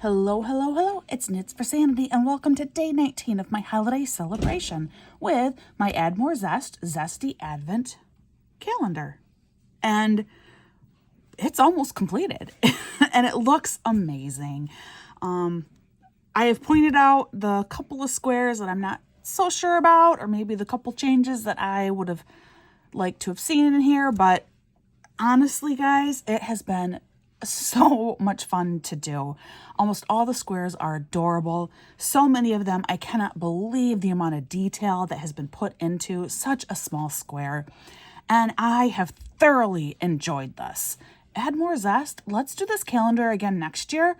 Hello, hello, hello. It's Knits for Sanity, and welcome to day 19 of my holiday celebration with my Add More Zest Zesty Advent calendar. And it's almost completed, and it looks amazing. I have pointed out the couple of squares that I'm not so sure about, or maybe the couple changes that I would have liked to have seen in here, but honestly, guys, it has been so much fun to do. Almost all the squares are adorable. So many of them, I cannot believe the amount of detail that has been put into such a small square. And I have thoroughly enjoyed this. Add more zest. Let's do this calendar again next year,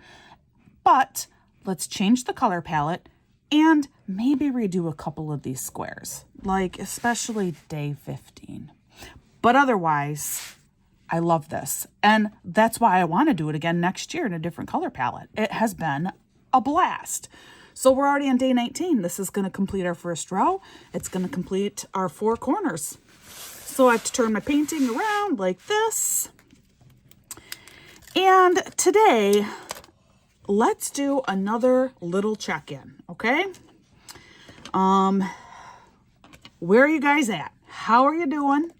but let's change the color palette and maybe redo a couple of these squares, like especially day 15. But otherwise, I love this, and that's why I want to do it again next year in a different color palette. It has been a blast. So we're already on day 19. This is going to complete our first row. It's going to complete our 4 corners. So I have to turn my painting around like this. And today, let's do another little check-in, okay? Where are you guys at? How are you doing?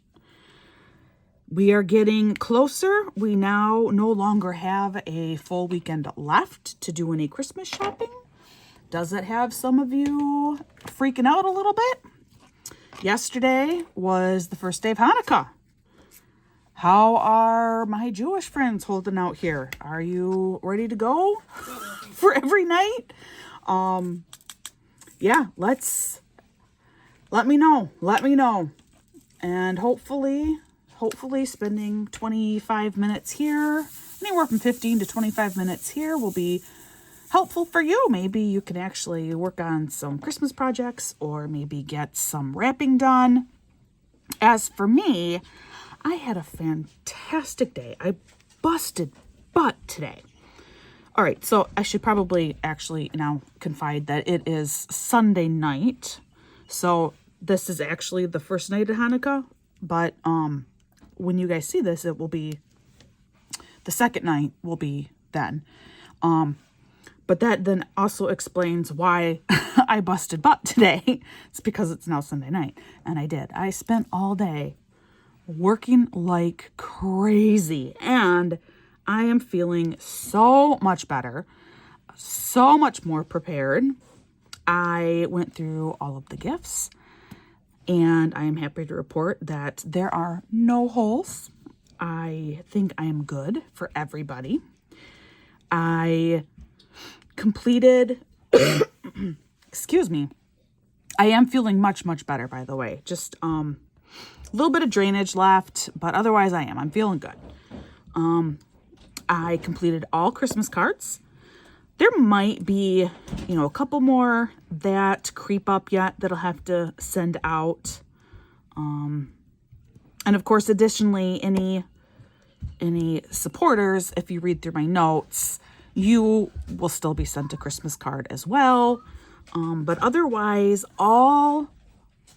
We are getting closer. We now no longer have a full weekend left to do any Christmas shopping. Does it have some of you freaking out a little bit? Yesterday was the first day of Hanukkah. How are my Jewish friends holding out here? Are you ready to go for every night? Yeah, let me know. And hopefully spending 25 minutes here, anywhere from 15 to 25 minutes here will be helpful for you. Maybe you can actually work on some Christmas projects or maybe get some wrapping done. As for me, I had a fantastic day. I busted butt today. All right, so I should probably actually now confide that it is Sunday night. So this is actually the first night of Hanukkah, but when you guys see this, it will be the second night will be then. But that then also explains why I busted butt today. It's because it's now Sunday night, and I did. I spent all day working like crazy, and I am feeling so much better, so much more prepared. I went through all of the gifts, and I am happy to report that there are no holes. I think I am good for everybody. I completed, excuse me. I am feeling much, much better, by the way. Just a little bit of drainage left, but otherwise I'm feeling good. I completed all Christmas cards. There might be, a couple more that creep up yet that I'll have to send out. And of course, additionally, any supporters, if you read through my notes, you will still be sent a Christmas card as well. But otherwise, all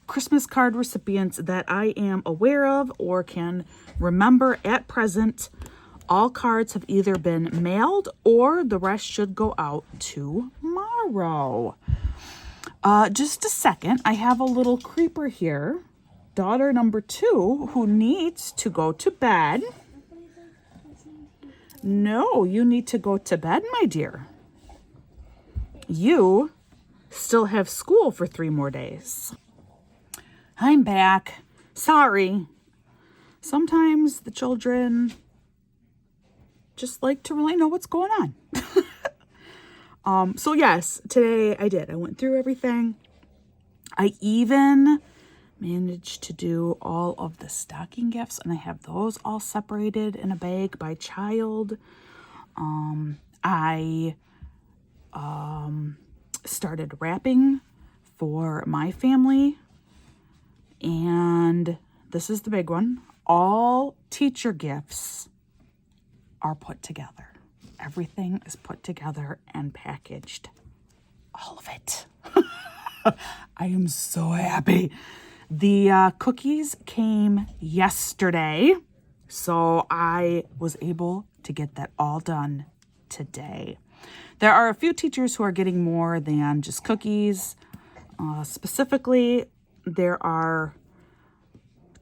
Christmas card recipients that I am aware of or can remember at present, all cards have either been mailed or the rest should go out tomorrow. Just a second. I have a little creeper here. Daughter number 2 who needs to go to bed. No, you need to go to bed, my dear. You still have school for 3 more days. I'm back. Sorry. Sometimes the children just like to really know what's going on. So yes, today I did. I went through everything. I even managed to do all of the stocking gifts, and I have those all separated in a bag by child. I started wrapping for my family, and this is the big one. All teacher gifts are put together. Everything is put together and packaged. All of it. I am so happy. The cookies came yesterday, so I was able to get that all done today. There are a few teachers who are getting more than just cookies. Specifically, there are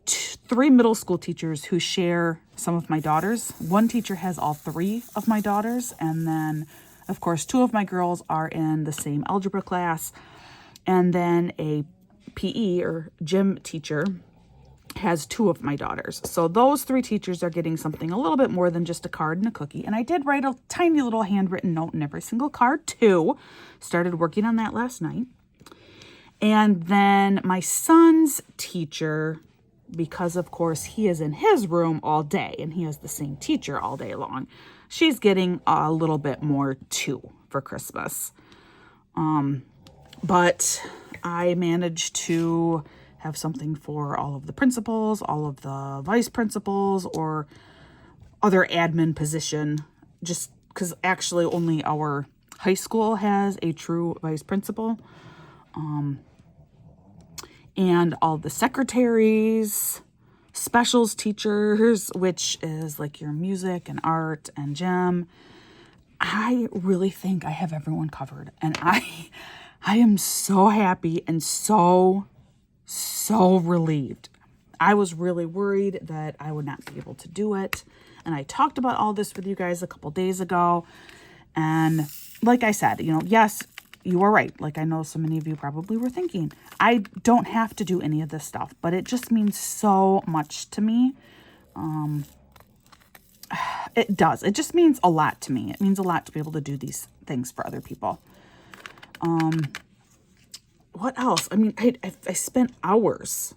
3 middle school teachers who share some of my daughters. One teacher has all 3 of my daughters. And then, of course, 2 of my girls are in the same algebra class. And then a PE or gym teacher has 2 of my daughters. So those 3 teachers are getting something a little bit more than just a card and a cookie. And I did write a tiny little handwritten note in every single card too. Started working on that last night. And then my son's teacher, because of course he is in his room all day and he has the same teacher all day long, she's getting a little bit more too for Christmas. But I managed to have something for all of the principals, all of the vice principals, or other admin position, just because actually only our high school has a true vice principal. And all the secretaries, specials teachers, which is like your music and art and gym. I really think I have everyone covered. And I am so happy and so relieved. I was really worried that I would not be able to do it. And I talked about all this with you guys a couple days ago. And like I said, yes, you are right. Like I know so many of you probably were thinking, I don't have to do any of this stuff, but it just means so much to me. It does. It just means a lot to me. It means a lot to be able to do these things for other people. What else? I mean, I spent hours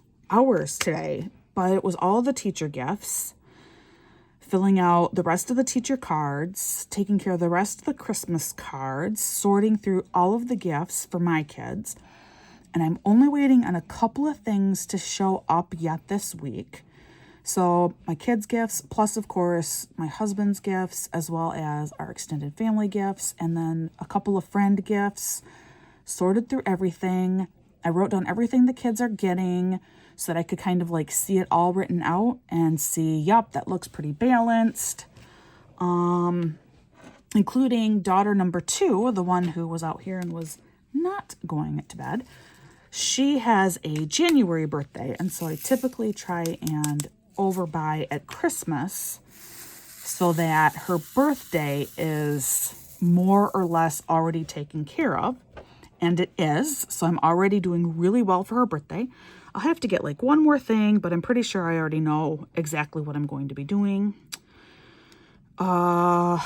today, but it was all the teacher gifts, filling out the rest of the teacher cards, taking care of the rest of the Christmas cards, sorting through all of the gifts for my kids. And I'm only waiting on a couple of things to show up yet this week. So my kids' gifts, plus of course my husband's gifts, as well as our extended family gifts, and then a couple of friend gifts. Sorted through everything. I wrote down everything the kids are getting so that I could kind of like see it all written out and see, yep, that looks pretty balanced. Including daughter number 2, the one who was out here and was not going to bed. She has a January birthday, and so I typically try and overbuy at Christmas so that her birthday is more or less already taken care of. And it is, so I'm already doing really well for her birthday. I'll have to get like one more thing, but I'm pretty sure I already know exactly what I'm going to be doing. Like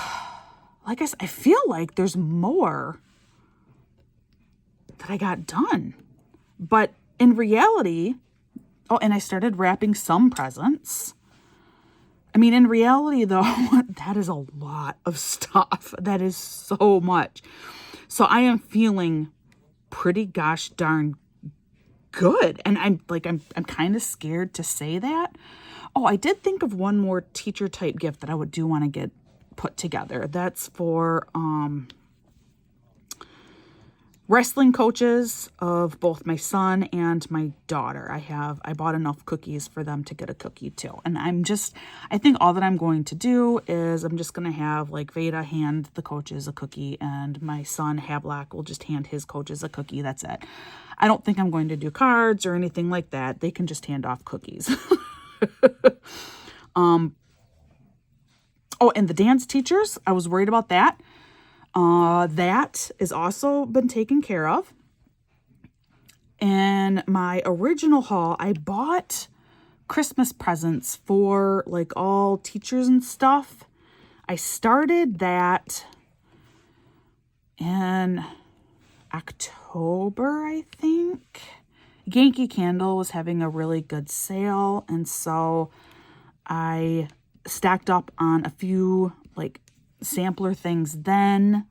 I said, I feel like there's more that I got done. But in reality, and I started wrapping some presents. I mean, in reality, though, that is a lot of stuff. That is so much. So I am feeling pretty gosh darn good. And I'm kind of scared to say that. Oh, I did think of one more teacher type gift that I do want to get put together. That's for wrestling coaches of both my son and my daughter. I bought enough cookies for them to get a cookie too. And I think all that I'm going to do is I'm just going to have like Veda hand the coaches a cookie and my son Hablack will just hand his coaches a cookie. That's it. I don't think I'm going to do cards or anything like that. They can just hand off cookies. Oh, and the dance teachers, I was worried about that. That is also been taken care of. In my original haul, I bought Christmas presents for like all teachers and stuff. I started that in October, I think. Yankee Candle was having a really good sale, and so I stacked up on a few like sampler things then.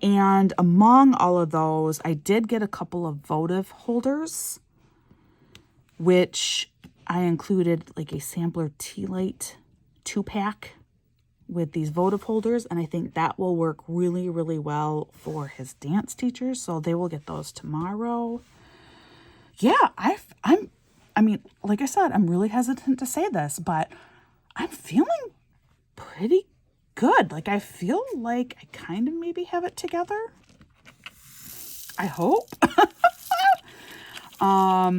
And among all of those, I did get a couple of votive holders, which I included like a sampler tea light 2-pack with these votive holders. And I think that will work really, really well for his dance teachers. So they will get those tomorrow. Yeah, I mean, like I said, I'm really hesitant to say this, but I'm feeling pretty good. Like, I feel like I kind of maybe have it together. I hope. Now,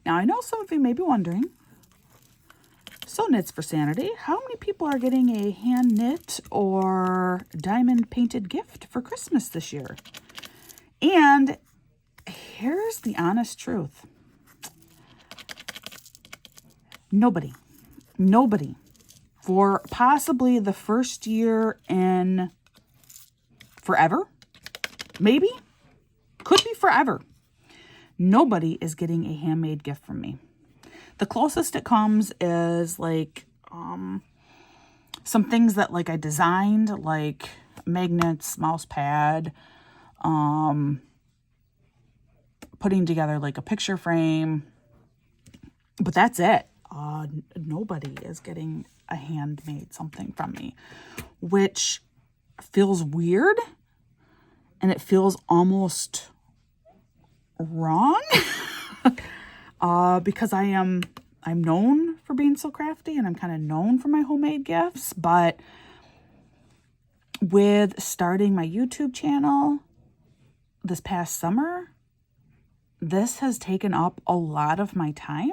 I know some of you may be wondering, so Knits for Sanity, how many people are getting a hand knit or diamond painted gift for Christmas this year? And here's the honest truth. Nobody. For possibly the first year in forever, maybe, could be forever. Nobody is getting a handmade gift from me. The closest it comes is like some things that like I designed, like magnets, mouse pad, putting together like a picture frame, but that's it. Nobody is getting a handmade something from me, which feels weird, and it feels almost wrong. Because I'm known for being so crafty, and I'm kind of known for my homemade gifts, but with starting my YouTube channel this past summer, this has taken up a lot of my time,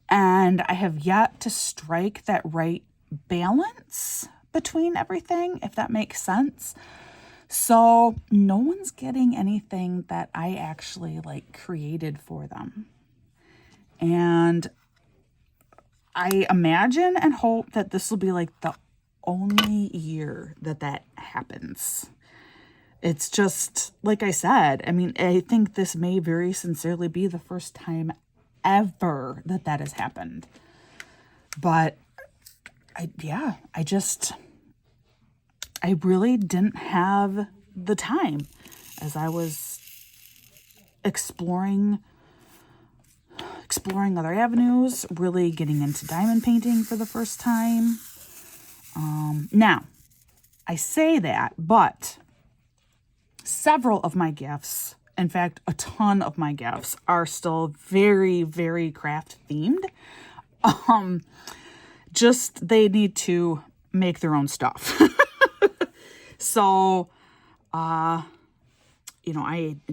and I have yet to strike that right balance between everything, if that makes sense. So no one's getting anything that I actually like created for them. And I imagine and hope that this will be like the only year that happens. It's just, like I said, I mean, I think this may very sincerely be the first time ever that has happened. But I really didn't have the time as I was exploring other avenues, really getting into diamond painting for the first time. Now, I say that, but several of my gifts, in fact, a ton of my gifts, are still very, very craft themed. Just they need to make their own stuff. So, I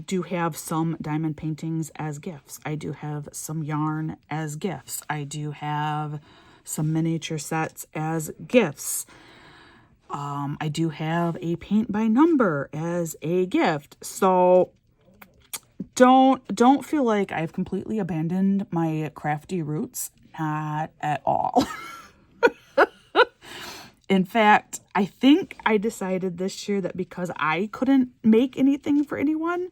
do have some diamond paintings as gifts. I do have some yarn as gifts. I do have some miniature sets as gifts. I do have a paint by number as a gift. So don't feel like I've completely abandoned my crafty roots. Not at all. In fact, I think I decided this year that because I couldn't make anything for anyone,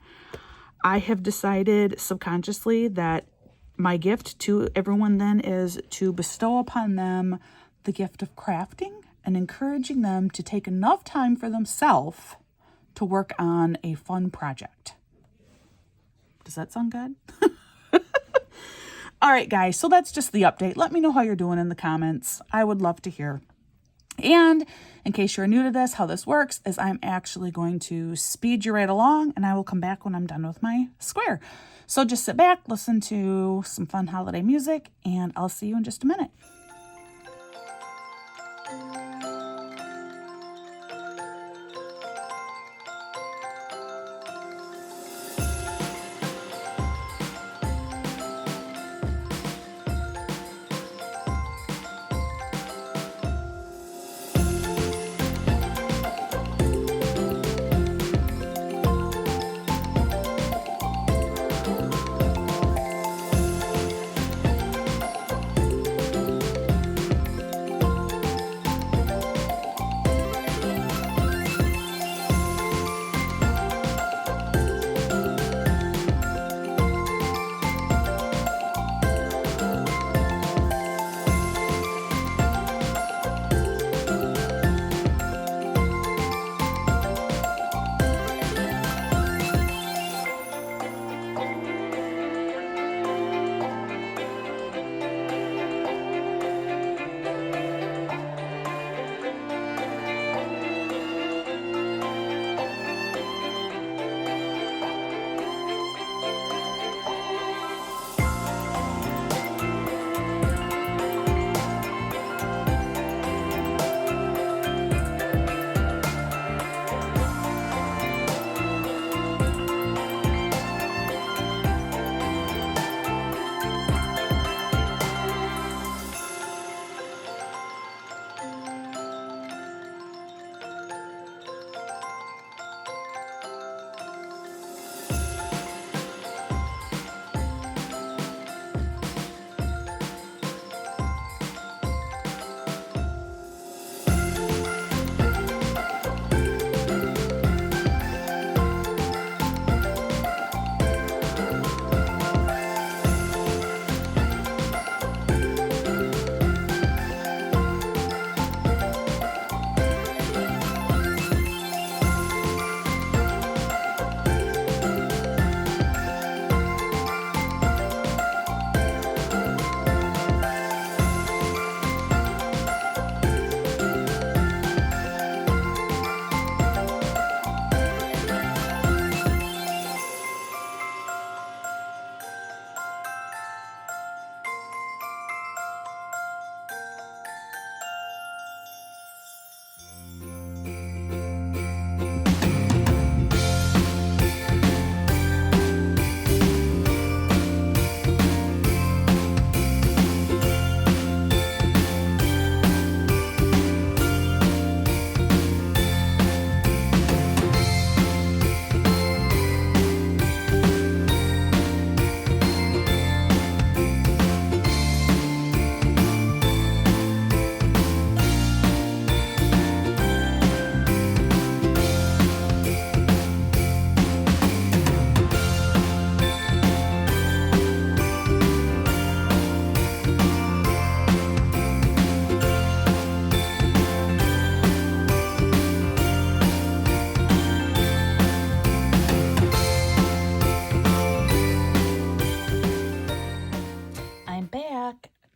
I have decided subconsciously that my gift to everyone then is to bestow upon them the gift of crafting and encouraging them to take enough time for themselves to work on a fun project. Does that sound good? All right, guys, so that's just the update. Let me know how you're doing in the comments. I would love to hear. And in case you're new to this, how this works is I'm actually going to speed you right along, and I will come back when I'm done with my square. So just sit back, listen to some fun holiday music, and I'll see you in just a minute.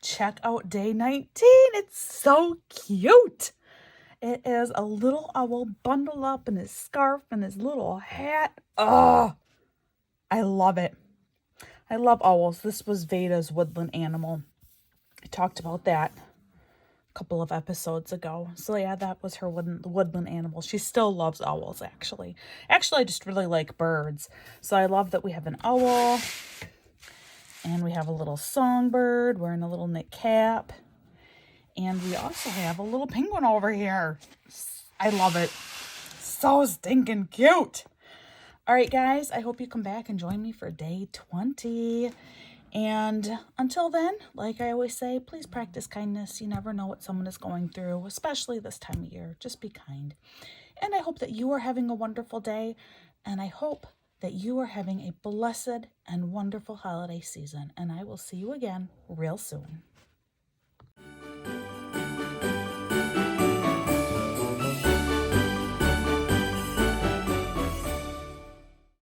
check out day 19. It's so cute. It is a little owl bundled up in his scarf and his little hat. Oh, I love it. I love owls. This was Veda's woodland animal. I talked about that a couple of episodes ago. So yeah, that was her woodland animal. She still loves owls, actually. Actually, I just really like birds. So I love that we have an owl. And we have a little songbird wearing a little knit cap. And we also have a little penguin over here. I love it. So stinking cute. All right, guys, I hope you come back and join me for day 20. And until then, like I always say, please practice kindness. You never know what someone is going through, especially this time of year. Just be kind. And I hope that you are having a wonderful day. And I hope that you are having a blessed and wonderful holiday season. And I will see you again real soon.